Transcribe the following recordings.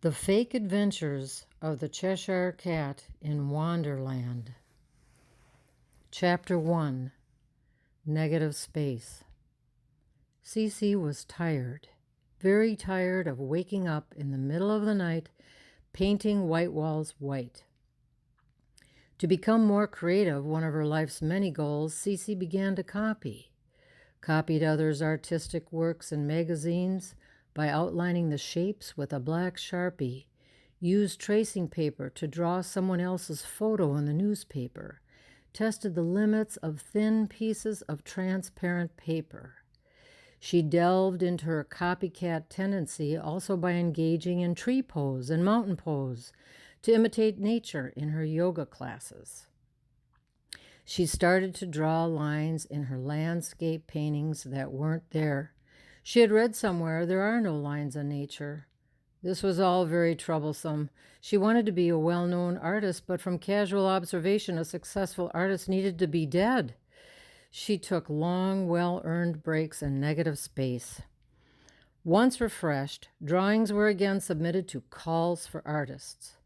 The Fake Adventures of the Cheshire Cat in Wanderland. Chapter 1. Negative Space. CeeCee was tired, very tired of waking up in the middle of the night, painting white walls white. To become more creative, one of her life's many goals, CeeCee began to copied others' artistic works in magazines by outlining the shapes with a black Sharpie, used tracing paper to draw someone else's photo in the newspaper, tested the limits of thin pieces of transparent paper. She delved into her copycat tendency also by engaging in tree pose and mountain pose to imitate nature in her yoga classes. She started to draw lines in her landscape paintings that weren't there. She had read somewhere there are no lines in nature. This was all very troublesome. She wanted to be a well-known artist, but from casual observation, a successful artist needed to be dead. She took long, well-earned breaks in negative space. Once refreshed, drawings were again submitted to calls for artists.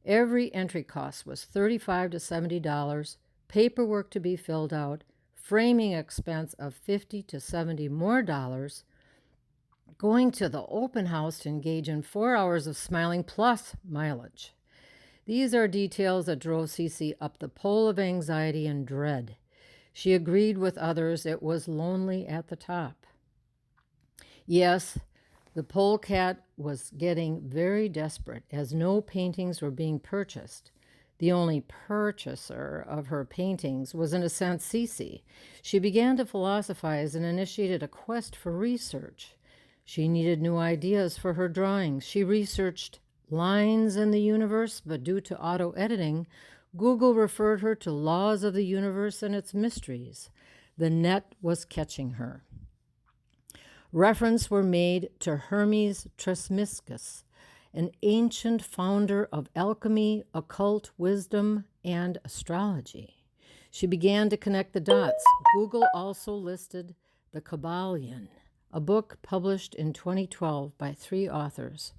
Every entry cost was $35 to $70, paperwork to be filled out, framing expense of $50 to $70 more, going to the open house to engage in 4 hours of smiling plus mileage. These are details that drove CeeCee up the pole of anxiety and dread. She agreed with others it was lonely at the top. Yes, the polecat was getting very desperate as no paintings were being purchased. The only purchaser of her paintings was, in a sense, CeeCee. She began to philosophize and initiated a quest for research. She needed new ideas for her drawings. She researched lines in the universe, but due to auto-editing, Google referred her to laws of the universe and its mysteries. The net was catching her. Reference were made to Hermes Trismegistus, an ancient founder of alchemy, occult wisdom, and astrology. She began to connect the dots. Google also listed The Kabbalion, a book published in 2012 by 3 authors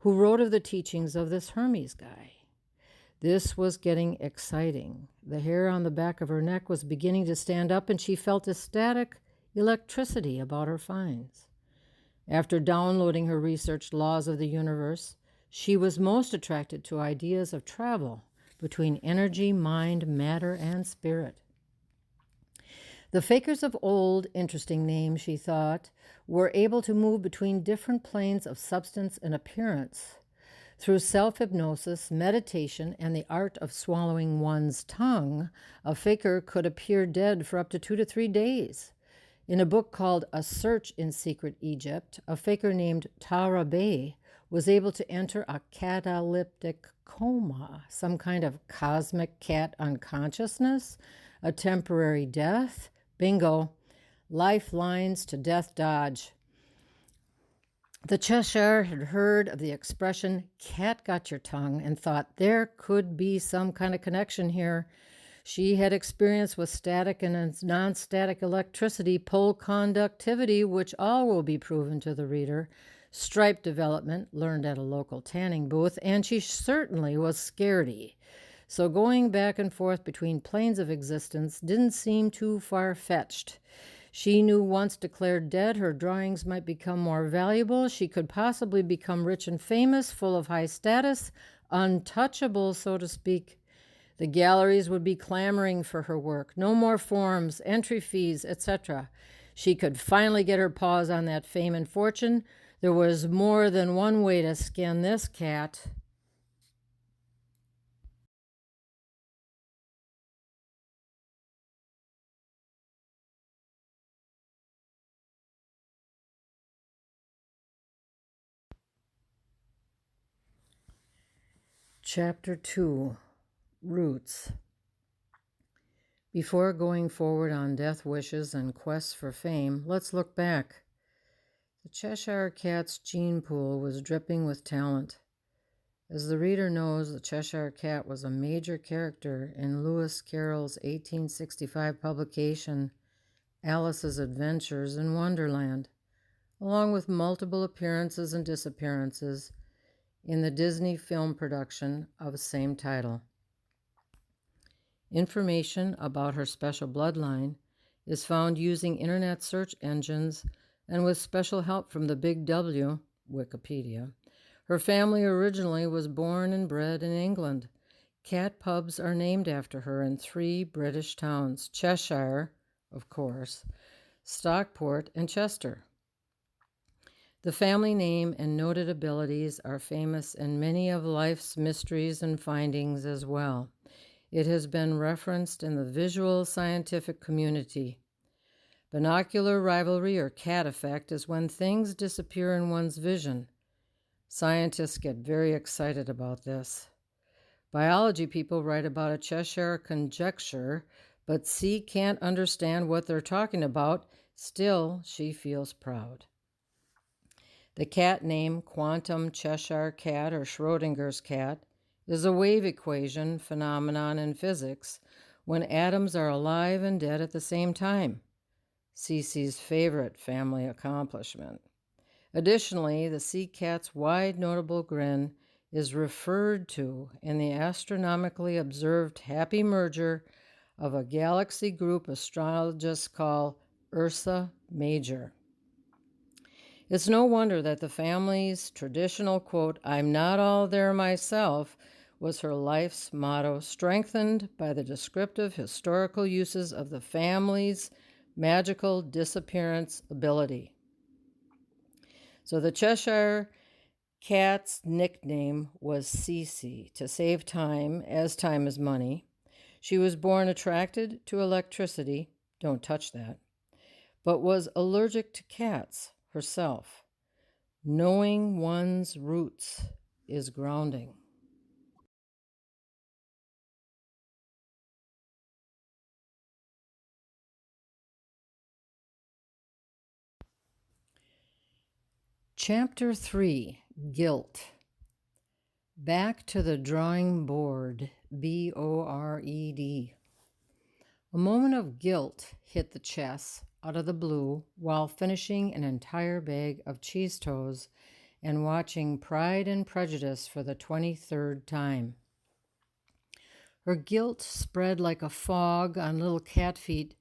who wrote of the teachings of this Hermes guy. This was getting exciting. The hair on the back of her neck was beginning to stand up, and she felt a static electricity about her finds. After downloading her researched laws of the universe, she was most attracted to ideas of travel between energy, mind, matter, and spirit. The fakers of old, interesting name, she thought, were able to move between different planes of substance and appearance. Through self-hypnosis, meditation, and the art of swallowing one's tongue, a faker could appear dead for up to 2 to 3 days. In a book called A Search in Secret Egypt, a faker named Tara Bay was able to enter a cataleptic coma, some kind of cosmic cat unconsciousness, a temporary death. Bingo. Lifelines to death dodge. The Cheshire had heard of the expression, cat got your tongue, and thought there could be some kind of connection here. She had experience with static and non-static electricity, pole conductivity, which all will be proven to the reader, stripe development, learned at a local tanning booth, and she certainly was scaredy. So going back and forth between planes of existence didn't seem too far-fetched. She knew once declared dead, her drawings might become more valuable. She could possibly become rich and famous, full of high status, untouchable, so to speak. The galleries would be clamoring for her work. No more forms, entry fees, etc. She could finally get her paws on that fame and fortune. There was more than one way to skin this cat. Chapter 2. Roots. Before going forward on death wishes and quests for fame, let's look back. The Cheshire Cat's gene pool was dripping with talent. As the reader knows, the Cheshire Cat was a major character in Lewis Carroll's 1865 publication, Alice's Adventures in Wonderland, along with multiple appearances and disappearances. in the Disney film production of same title. Information about her special bloodline is found using internet search engines and with special help from the Big W, Wikipedia. Her family originally was born and bred in England. Cat pubs are named after her in 3 British towns: Cheshire, of course, Stockport, and Chester. The family name and noted abilities are famous in many of life's mysteries and findings as well. It has been referenced in the visual scientific community. Binocular rivalry or cat effect is when things disappear in one's vision. Scientists get very excited about this. Biology people write about a Cheshire conjecture, but C can't understand what they're talking about. Still, she feels proud. The cat name quantum Cheshire cat or Schrodinger's cat is a wave equation phenomenon in physics when atoms are alive and dead at the same time. CeeCee's favorite family accomplishment. Additionally, the sea cat's wide notable grin is referred to in the astronomically observed happy merger of a galaxy group astrologists call Ursa Major. It's no wonder that the family's traditional quote, "I'm not all there myself," was her life's motto, strengthened by the descriptive historical uses of the family's magical disappearance ability. So the Cheshire cat's nickname was CeeCee, to save time, as time is money. She was born attracted to electricity, don't touch that, but was allergic to cats herself. Knowing one's roots is grounding. Chapter 3, Guilt. Back to the drawing board, B-O-R-E-D. A moment of guilt hit the chess out of the blue while finishing an entire bag of cheese toes and watching Pride and Prejudice for the 23rd time. Her guilt spread like a fog on little cat feet.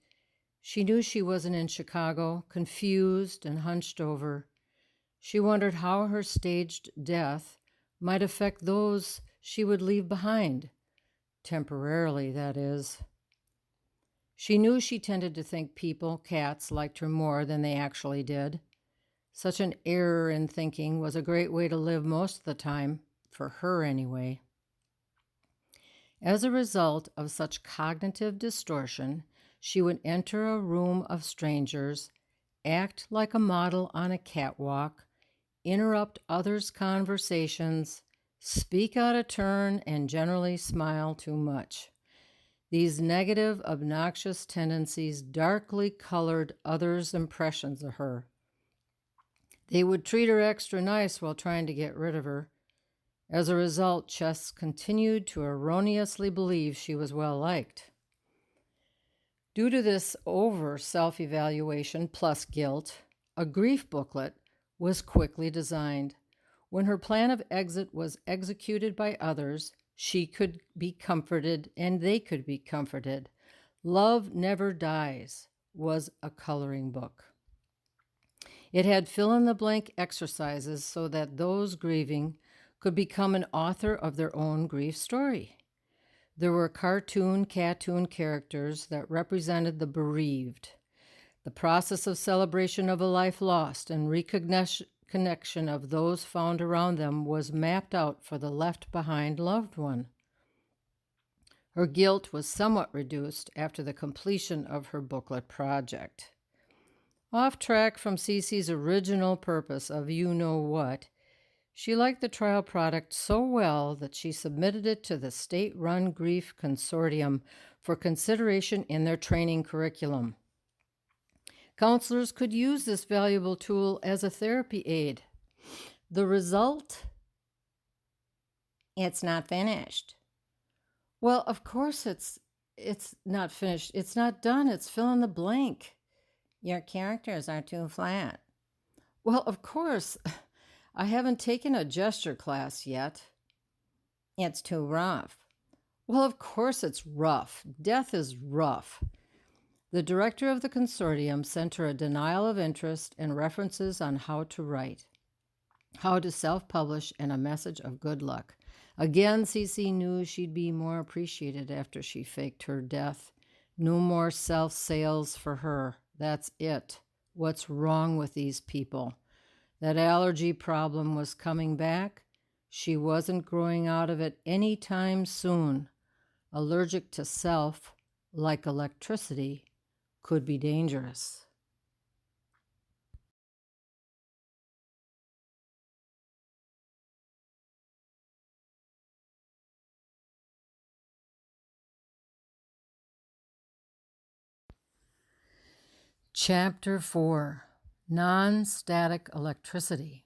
She knew she wasn't in Chicago, confused and hunched over. She wondered how her staged death might affect those she would leave behind, temporarily, that is. She knew she tended to think people, cats, liked her more than they actually did. Such an error in thinking was a great way to live most of the time, for her anyway. As a result of such cognitive distortion, she would enter a room of strangers, act like a model on a catwalk, interrupt others' conversations, speak out of turn, and generally smile too much. These negative, obnoxious tendencies darkly colored others' impressions of her. They would treat her extra nice while trying to get rid of her. As a result, Chess continued to erroneously believe she was well liked. Due to this over self-evaluation plus guilt, a grief booklet was quickly designed. When her plan of exit was executed by others, she could be comforted and they could be comforted. Love Never Dies was a coloring book. It had fill-in-the-blank exercises so that those grieving could become an author of their own grief story. There were cartoon characters that represented the bereaved. The process of celebration of a life lost and reconnection of those found around them was mapped out for the left-behind loved one. Her guilt was somewhat reduced after the completion of her booklet project. Off track from CeeCee's original purpose of you-know-what, she liked the trial product so well that she submitted it to the state-run Grief Consortium for consideration in their training curriculum. Counselors could use this valuable tool as a therapy aid. The result? It's not finished. Well, of course it's not finished. It's not done. It's fill in the blank. Your characters are too flat. Well, of course. I haven't taken a gesture class yet. It's too rough. Well, of course it's rough. Death is rough. The director of the consortium sent her a denial of interest and references on how to write, how to self-publish, and a message of good luck. Again, CeeCee knew she'd be more appreciated after she faked her death. No more self-sales for her. That's it. What's wrong with these people? That allergy problem was coming back. She wasn't growing out of it any time soon. Allergic to self, like electricity, could be dangerous. Chapter 4: Non-Static Electricity.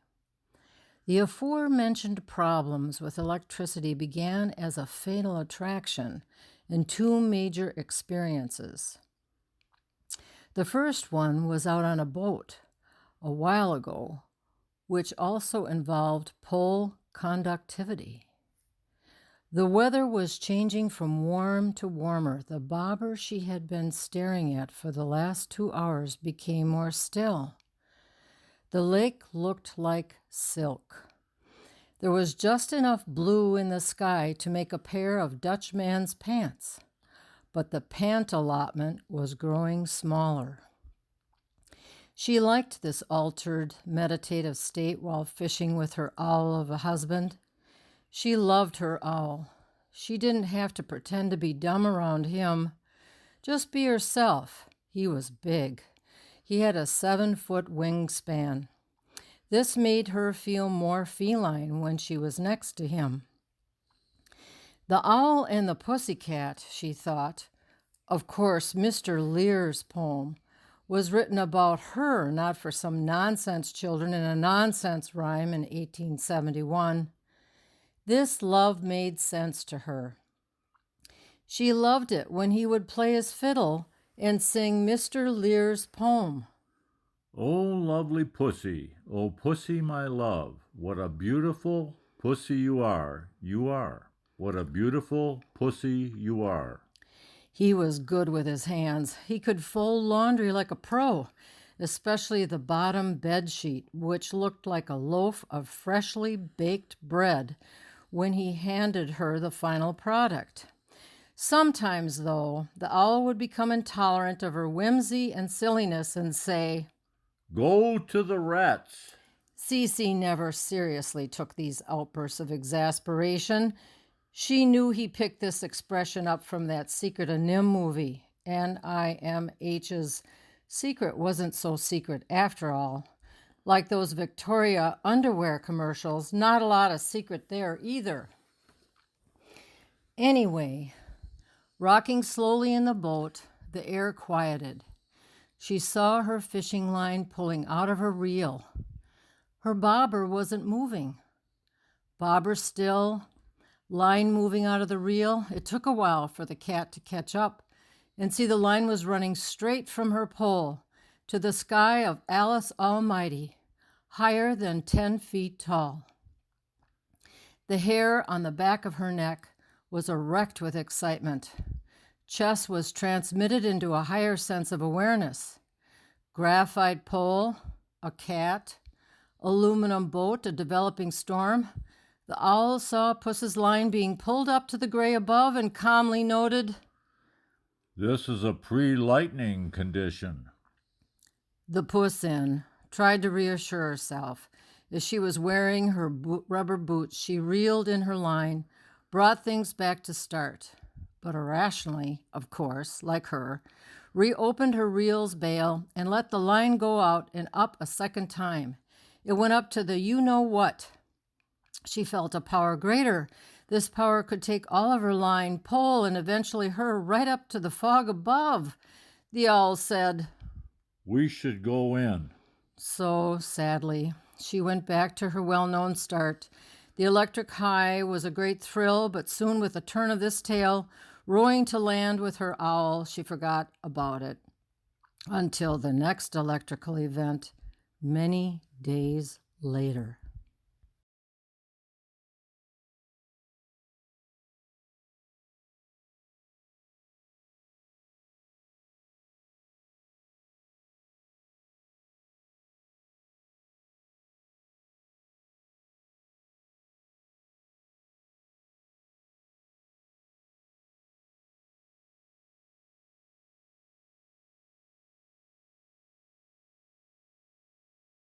The aforementioned problems with electricity began as a fatal attraction in two major experiences. The first one was out on a boat a while ago, which also involved pole conductivity. The weather was changing from warm to warmer. The bobber she had been staring at for the last 2 hours became more still. The lake looked like silk. There was just enough blue in the sky to make a pair of Dutchman's pants, but the pant allotment was growing smaller. She liked this altered, meditative state while fishing with her owl of a husband. She loved her owl. She didn't have to pretend to be dumb around him. Just be herself. He was big. He had a 7-foot wingspan. This made her feel more feline when she was next to him. The Owl and the Pussycat, she thought. Of course, Mr. Lear's poem was written about her, not for some nonsense children in a nonsense rhyme in 1871. This love made sense to her. She loved it when he would play his fiddle and sing Mr. Lear's poem. Oh, lovely pussy, oh, pussy, my love, what a beautiful pussy you are, what a beautiful pussy you are. He was good with his hands. He could fold laundry like a pro, especially the bottom bed sheet, which looked like a loaf of freshly baked bread when he handed her the final product. Sometimes, though, the owl would become intolerant of her whimsy and silliness and say, "Go to the rats." CeeCee never seriously took these outbursts of exasperation. She knew he picked this expression up from that Secret of Nim movie. NIMH's secret wasn't so secret after all. Like those Victoria underwear commercials, not a lot of secret there either. Anyway, rocking slowly in the boat, the air quieted. She saw her fishing line pulling out of her reel. Her bobber wasn't moving. Bobber still, line moving out of the reel. It took a while for the cat to catch up and see the line was running straight from her pole to the sky of Alice Almighty, higher than 10 feet tall. The hair on the back of her neck was erect with excitement. Chess was transmitted into a higher sense of awareness. Graphite pole, a cat, aluminum boat, a developing storm. The owl saw Puss's line being pulled up to the gray above and calmly noted, "This is a pre-lightning condition." The Puss in tried to reassure herself. As she was wearing her rubber boots, she reeled in her line, brought things back to start, but irrationally, of course, like her, reopened her reel's bail and let the line go out and up a second time. It went up to the you-know-what. She felt a power greater. This power could take all of her line, pole, and eventually her right up to the fog above. The owl said, "We should go in." So, sadly, she went back to her well-known start. The electric high was a great thrill, but soon with a turn of this tale, rowing to land with her owl, she forgot about it. Until the next electrical event, many days later.